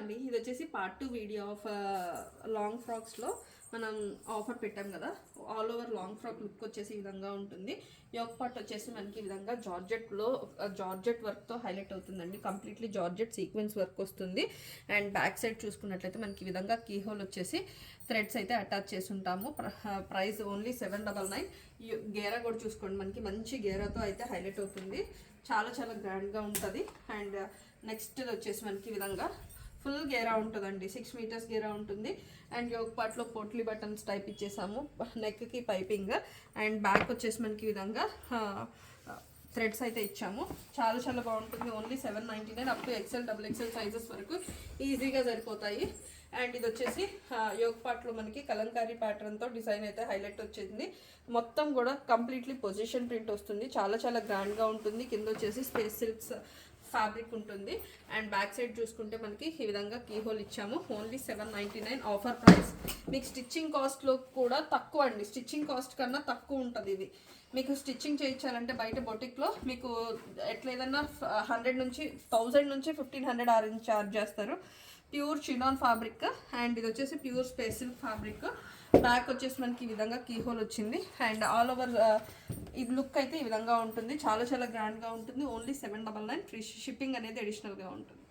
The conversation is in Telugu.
అండి ఇది వచ్చేసి పార్ట్ 2 వీడియో ఆఫ్ లాంగ్ ఫ్రాక్స్లో మనం ఆఫర్ పెట్టాం కదా. All over long frock look వచ్చేసి ఈ విధంగా ఉంటుంది. యోక్ పార్ట్ వచ్చేసి మనకి ఈ విధంగా జార్జెట్ వర్క్తో హైలైట్ అవుతుందండి. కంప్లీట్లీ జార్జెట్ సీక్వెన్స్ వర్క్ వస్తుంది. అండ్ బ్యాక్ సైడ్ చూసుకున్నట్లయితే మనకి ఈ విధంగా కీ హోల్ వచ్చేసి థ్రెడ్స్ అయితే అటాచ్ చేసి ఉంటాము. Price only 799. గేరా కూడా చూసుకోండి, మనకి మంచి గేరాతో అయితే హైలైట్ అవుతుంది. చాలా చాలా గ్రాండ్గా ఉంటుంది. అండ్ నెక్స్ట్ వచ్చేసి మనకి ఈ విధంగా ఫుల్ గేరా ఉంటుందండి. 6 మీటర్స్ గేరా ఉంటుంది. అండ్ యోక్ పార్ట్లో పోట్లీ బటన్స్ టైప్ ఇచ్చేసాము, నెక్కి పైపింగ్. అండ్ బ్యాక్ వచ్చేసి మనకి ఈ విధంగా థ్రెడ్స్ అయితే ఇచ్చాము. చాలా చాలా బాగుంటుంది. Only 799 up to XL XXL sizes వరకు ఈజీగా సరిపోతాయి. అండ్ ఇది వచ్చేసి యోక్ పార్ట్లో మనకి కలంకారీ ప్యాటర్న్తో డిజైన్ అయితే హైలైట్ వచ్చింది. మొత్తం కూడా కంప్లీట్లీ పొజిషన్ ప్రింట్ వస్తుంది. చాలా చాలా గ్రాండ్గా ఉంటుంది. కింద వచ్చేసి స్పేస్ సిల్క్స్ ఫ్యాబ్రిక్ ఉంటుంది. అండ్ బ్యాక్ సైడ్ చూసుకుంటే మనకి ఈ విధంగా కీ హోల్ ఇచ్చాము. Only 799 offer price. మీకు స్టిచ్చింగ్ కాస్ట్లో కూడా తక్కువ అండి. స్టిచ్చింగ్ కాస్ట్ కన్నా తక్కువ ఉంటుంది ఇది. మీకు స్టిచ్చింగ్ చేయించాలంటే బయట బొటిక్లో మీకు ఎట్లేదన్నా 100 నుంచి 1000 నుంచి 1500 ఆరెంజ్ ఛార్జ్ చేస్తారు. Pure chinon fabric. అండ్ ఇది వచ్చేసి pure space silk fabric. Back వచ్చేసి మనకి ఈ విధంగా కీ హోల్ వచ్చింది. అండ్ ఆల్ ఓవర్ ఈ లుక్ అయితే ఈ విధంగా ఉంటుంది. చాలా చాలా గ్రాండ్గా ఉంటుంది. ఓన్లీ 799. ఫ్రీ షిప్పింగ్ అనేది అడిషనల్గా ఉంటుంది.